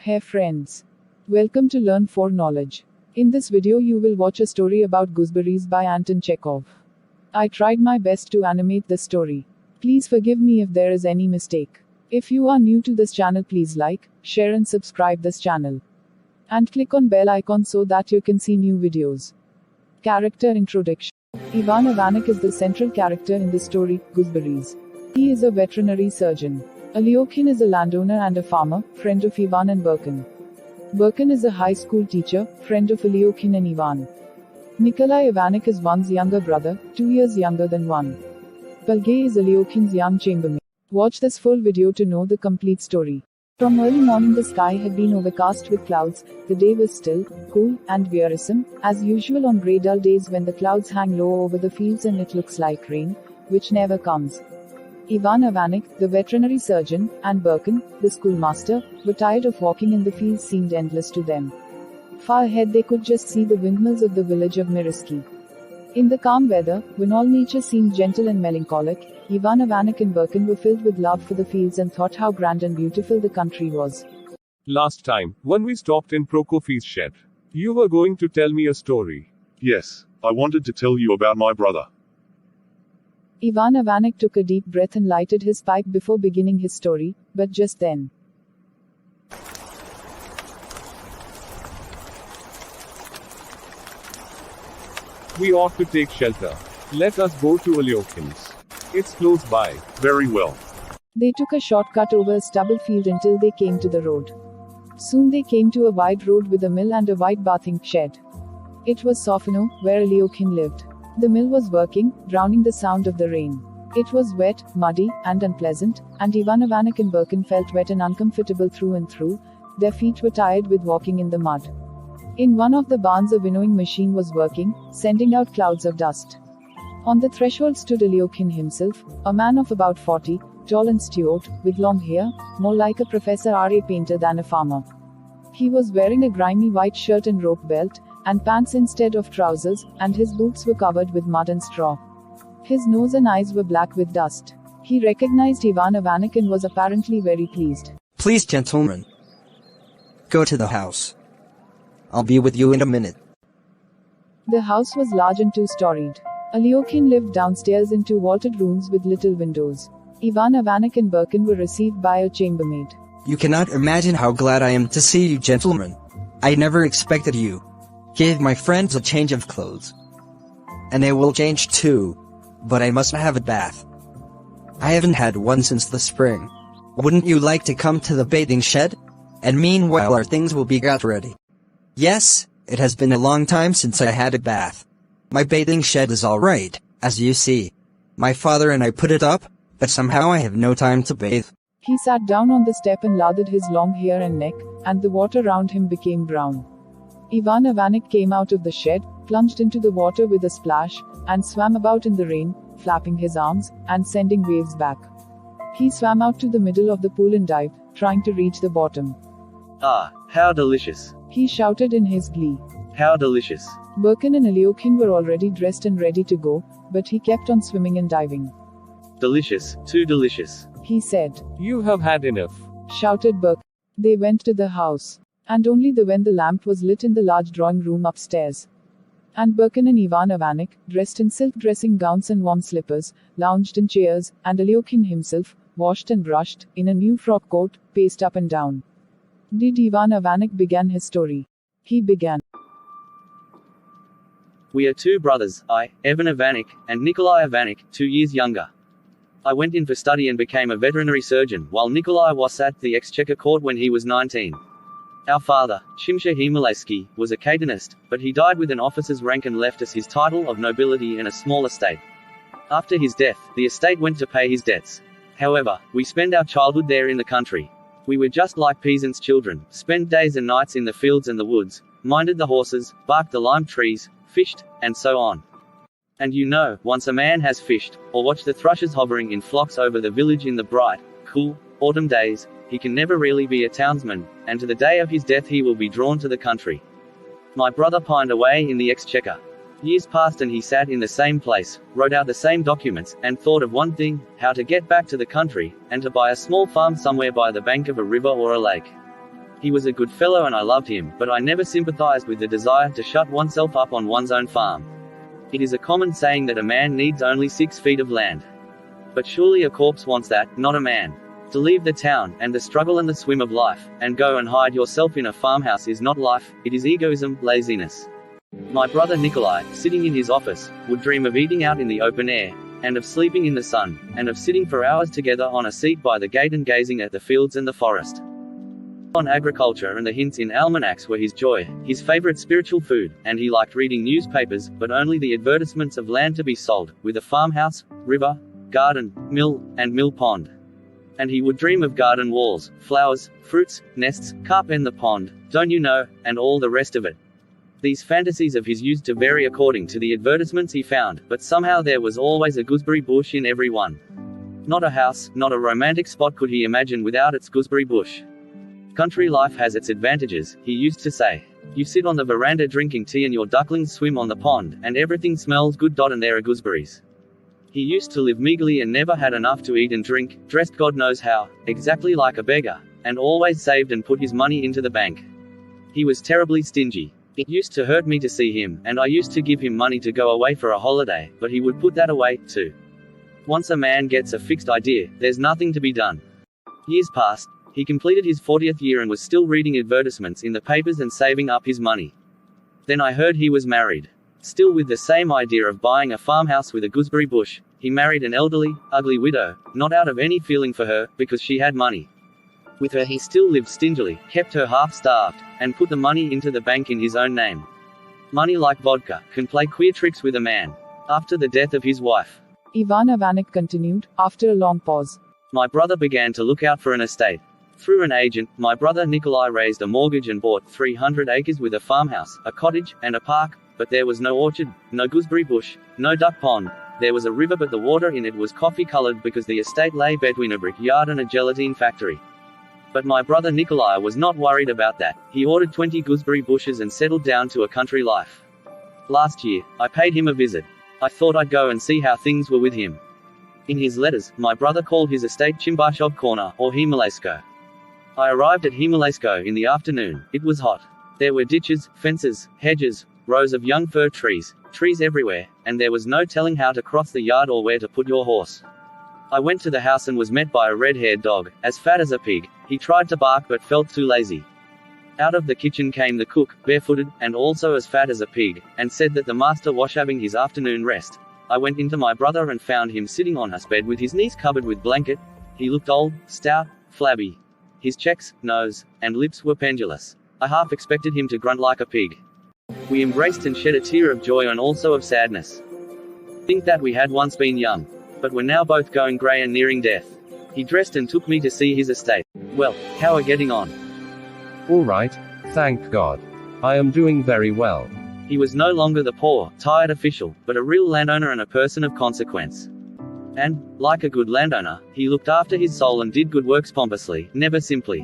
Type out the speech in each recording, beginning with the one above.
Hey friends. Welcome to Learn for Knowledge. In this video you will watch a story about gooseberries by Anton Chekhov. I tried my best to animate the story. Please forgive me if there is any mistake. If you are new to this channel, please like, share and subscribe this channel. And click on bell icon so that you can see new videos. Character introduction. Ivan Ivanik is the central character in the story, Gooseberries. He is a veterinary surgeon. Alyokhin is a landowner and a farmer, friend of Ivan and Birkin. Birkin is a high school teacher, friend of Alyokhin and Ivan. Nikolai Ivanik is one's younger brother, 2 years younger than one. Pelgey is Alyokhin's young chambermaid. Watch this full video to know the complete story. From early morning the sky had been overcast with clouds, the day was still, cool, and wearisome, as usual on grey dull days when the clouds hang low over the fields and it looks like rain, which never comes. Ivan Ivanik, the veterinary surgeon, and Birkin, the schoolmaster, were tired of walking in the fields seemed endless to them. Far ahead they could just see the windmills of the village of Mirsky. In the calm weather, when all nature seemed gentle and melancholic, Ivan Ivanik and Birkin were filled with love for the fields and thought how grand and beautiful the country was. Last time, when we stopped in Prokofy's shed, you were going to tell me a story. Yes, I wanted to tell you about my brother. Ivan Ivanik took a deep breath and lighted his pipe before beginning his story, but just then. We ought to take shelter. Let us go to Alyokhin's. It's close by. Very well. They took a shortcut over a stubble field until they came to the road. Soon they came to a wide road with a mill and a white bathing shed. It was Sofino, where Alyokhin lived. The mill was working, drowning the sound of the rain. It was wet, muddy, and unpleasant, and Ivan Ivanik and Birkin felt wet and uncomfortable through and through. Their feet were tired with walking in the mud. In one of the barns a winnowing machine was working, sending out clouds of dust. On the threshold stood Alyokhin himself, a man of about 40, tall and stout, with long hair, more like a Professor R.A. painter than a farmer. He was wearing a grimy white shirt and rope belt, and pants instead of trousers, and his boots were covered with mud and straw. His nose and eyes were black with dust. He recognized Ivan Ivanik and was apparently very pleased. Please, gentlemen. Go to the house. I'll be with you in a minute. The house was large and two-storied. Alyokhin lived downstairs in two vaulted rooms with little windows. Ivan Ivanik and Birkin were received by a chambermaid. You cannot imagine how glad I am to see you, gentlemen. I never expected you. Give my friends a change of clothes. And they will change too. But I must have a bath. I haven't had one since the spring. Wouldn't you like to come to the bathing shed? And meanwhile our things will be got ready. Yes, it has been a long time since I had a bath. My bathing shed is all right, as you see. My father and I put it up, but somehow I have no time to bathe. He sat down on the step and lathered his long hair and neck, and the water around him became brown. Ivan Ivanik came out of the shed, plunged into the water with a splash, and swam about in the rain, flapping his arms, and sending waves back. He swam out to the middle of the pool and dived, trying to reach the bottom. Ah, how delicious. He shouted in his glee. How delicious. Birkin and Alyokhin were already dressed and ready to go, but he kept on swimming and diving. Delicious, too delicious. He said. You have had enough. Shouted Birkin. They went to the house. And only when the lamp was lit in the large drawing room upstairs. And Birkin and Ivan Ivanik, dressed in silk dressing gowns and warm slippers, lounged in chairs, and Alyokhin himself, washed and brushed, in a new frock coat, paced up and down. Did Ivan Ivanik began his story? He began. We are two brothers, I, Ivan Ivanik, and Nikolai Ivanik, 2 years younger. I went in for study and became a veterinary surgeon, while Nikolai was at the exchequer court when he was 19. Our father, Shimsha Himalevsky, was a Catonist, but he died with an officer's rank and left us his title of nobility and a small estate. After his death, the estate went to pay his debts. However, we spent our childhood there in the country. We were just like peasants' children, spent days and nights in the fields and the woods, minded the horses, barked the lime trees, fished, and so on. And you know, once a man has fished, or watched the thrushes hovering in flocks over the village in the bright, cool, autumn days, he can never really be a townsman, and to the day of his death he will be drawn to the country. My brother pined away in the exchequer. Years passed and he sat in the same place, wrote out the same documents, and thought of one thing, how to get back to the country, and to buy a small farm somewhere by the bank of a river or a lake. He was a good fellow and I loved him, but I never sympathized with the desire to shut oneself up on one's own farm. It is a common saying that a man needs only 6 feet of land. But surely a corpse wants that, not a man. To leave the town, and the struggle and the swim of life, and go and hide yourself in a farmhouse is not life, it is egoism, laziness. My brother Nikolai, sitting in his office, would dream of eating out in the open air, and of sleeping in the sun, and of sitting for hours together on a seat by the gate and gazing at the fields and the forest. On agriculture and the hints in almanacs were his joy, his favorite spiritual food, and he liked reading newspapers, but only the advertisements of land to be sold, with a farmhouse, river, garden, mill, and mill pond. And he would dream of garden walls, flowers, fruits, nests, carp in the pond, don't you know, and all the rest of it. These fantasies of his used to vary according to the advertisements he found, but somehow there was always a gooseberry bush in every one. Not a house, not a romantic spot could he imagine without its gooseberry bush. Country life has its advantages, he used to say. You sit on the veranda drinking tea and your ducklings swim on the pond, and everything smells good. And there are gooseberries. He used to live meagerly and never had enough to eat and drink, dressed God knows how, exactly like a beggar, and always saved and put his money into the bank. He was terribly stingy. It used to hurt me to see him, and I used to give him money to go away for a holiday, but he would put that away, too. Once a man gets a fixed idea, there's nothing to be done. Years passed. He completed his 40th year and was still reading advertisements in the papers and saving up his money. Then I heard he was married. Still with the same idea of buying a farmhouse with a gooseberry bush, he married an elderly, ugly widow, not out of any feeling for her, because she had money. With her he still lived stingily, kept her half-starved, and put the money into the bank in his own name. Money, like vodka, can play queer tricks with a man. After the death of his wife, Ivan Ivanik continued, after a long pause. my brother began to look out for an estate. Through an agent, my brother Nikolai raised a mortgage and bought 300 acres with a farmhouse, a cottage, and a park, but there was no orchard, no gooseberry bush, no duck pond. There was a river, but the water in it was coffee-colored because the estate lay between a brickyard and a gelatine factory. But my brother Nikolai was not worried about that. He ordered 20 gooseberry bushes and settled down to a country life. Last year, I paid him a visit. I thought I'd go and see how things were with him. In his letters, my brother called his estate Chimbashov Corner, or Himalaysko. I arrived at Himalaysko in the afternoon. It was hot. There were ditches, fences, hedges, rows of young fir trees, trees everywhere, and there was no telling how to cross the yard or where to put your horse. I went to the house and was met by a red-haired dog, as fat as a pig. He tried to bark but felt too lazy. Out of the kitchen came the cook, barefooted, and also as fat as a pig, and said that the master was having his afternoon rest. I went into my brother and found him sitting on his bed with his knees covered with blanket. He looked old, stout, flabby. His cheeks, nose, and lips were pendulous. I half expected him to grunt like a pig. We embraced and shed a tear of joy and also of sadness. Think that we had once been young, but were now both going grey and nearing death. He dressed and took me to see his estate. Well, how are getting on? All right, thank God. I am doing very well. He was no longer the poor, tired official, but a real landowner and a person of consequence. And, like a good landowner, he looked after his soul and did good works pompously, never simply.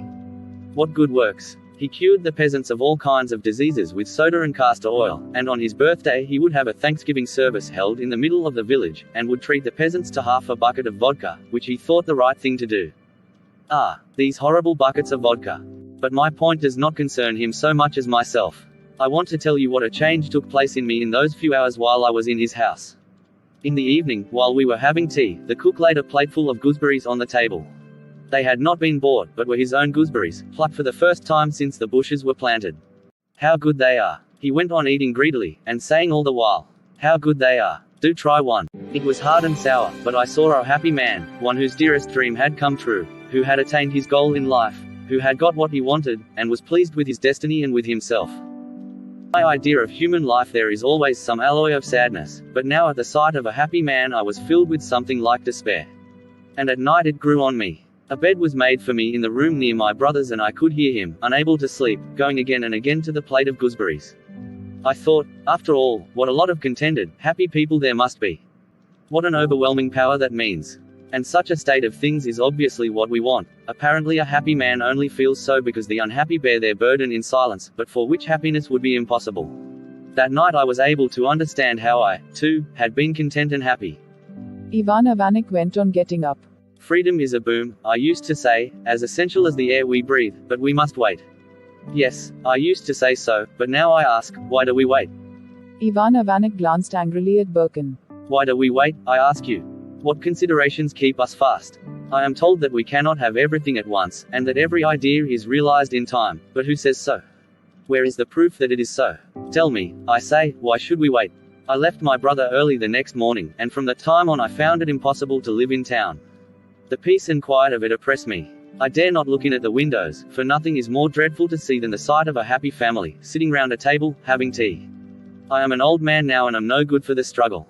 What good works? He cured the peasants of all kinds of diseases with soda and castor oil, and on his birthday he would have a Thanksgiving service held in the middle of the village, and would treat the peasants to half a bucket of vodka, which he thought the right thing to do. Ah, these horrible buckets of vodka. But my point does not concern him so much as myself. I want to tell you what a change took place in me in those few hours while I was in his house. In the evening, while we were having tea, the cook laid a plateful of gooseberries on the table. They had not been bought, but were his own gooseberries, plucked for the first time since the bushes were planted. How good they are! He went on eating greedily, and saying all the while, how good they are! Do try one. It was hard and sour, but I saw a happy man, one whose dearest dream had come true, who had attained his goal in life, who had got what he wanted, and was pleased with his destiny and with himself. My idea of human life, there is always some alloy of sadness, but now at the sight of a happy man I was filled with something like despair. And at night it grew on me. A bed was made for me in the room near my brother's and I could hear him, unable to sleep, going again and again to the plate of gooseberries. I thought, after all, what a lot of contented, happy people there must be. What an overwhelming power that means. And such a state of things is obviously what we want. Apparently a happy man only feels so because the unhappy bear their burden in silence, but for which happiness would be impossible. That night I was able to understand how I, too, had been content and happy. Ivan Ivanik went on getting up. Freedom is a boom, I used to say, as essential as the air we breathe, but we must wait. Yes, I used to say so, but now I ask, why do we wait? Ivan Ivanych glanced angrily at Birkin. Why do we wait, I ask you? What considerations keep us fast? I am told that we cannot have everything at once, and that every idea is realized in time, but who says so? Where is the proof that it is so? Tell me, I say, why should we wait? I left my brother early the next morning, and from that time on I found it impossible to live in town. The peace and quiet of it oppress me. I dare not look in at the windows, for nothing is more dreadful to see than the sight of a happy family, sitting round a table, having tea. I am an old man now and am no good for the struggle.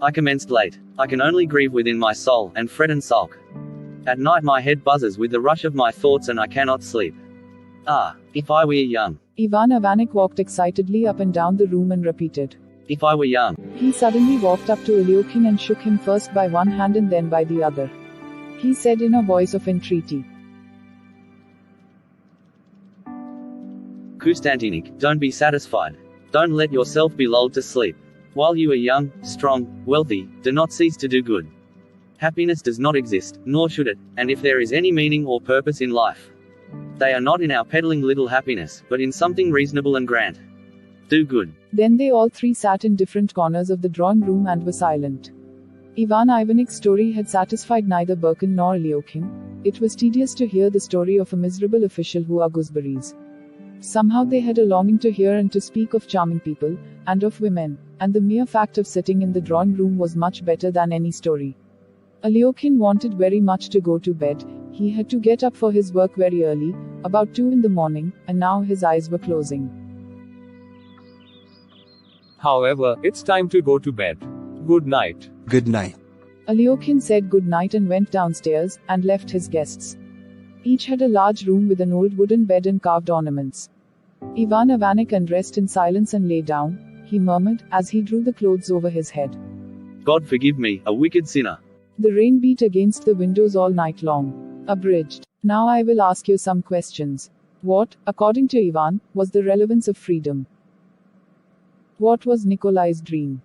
I commenced late. I can only grieve within my soul, and fret and sulk. At night my head buzzes with the rush of my thoughts and I cannot sleep. Ah, if I were young. Ivan Ivanych walked excitedly up and down the room and repeated. If I were young. He suddenly walked up to Ilyokhin and shook him first by one hand and then by the other. He said in a voice of entreaty. Konstantinik, don't be satisfied. Don't let yourself be lulled to sleep. While you are young, strong, wealthy, do not cease to do good. Happiness does not exist, nor should it, and if there is any meaning or purpose in life, they are not in our peddling little happiness, but in something reasonable and grand. Do good. Then they all three sat in different corners of the drawing room and were silent. Ivan Ivanich's story had satisfied neither Birkin nor Ilyokhin. It was tedious to hear the story of a miserable official who are gooseberries. Somehow they had a longing to hear and to speak of charming people, and of women, and the mere fact of sitting in the drawing room was much better than any story. Ilyokhin wanted very much to go to bed. He had to get up for his work very early, about 2 in the morning, and now his eyes were closing. However, it's time to go to bed. Good night. Good night. Ilyokhin said good night and went downstairs, and left his guests. Each had a large room with an old wooden bed and carved ornaments. Ivan Ivanych undressed in silence and lay down, he murmured, as he drew the clothes over his head. God forgive me, a wicked sinner. The rain beat against the windows all night long. Abridged. Now I will ask you some questions. What, according to Ivan, was the relevance of freedom? What was Nikolai's dream?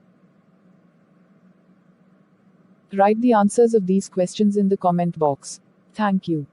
Write the answers of these questions in the comment box. Thank you.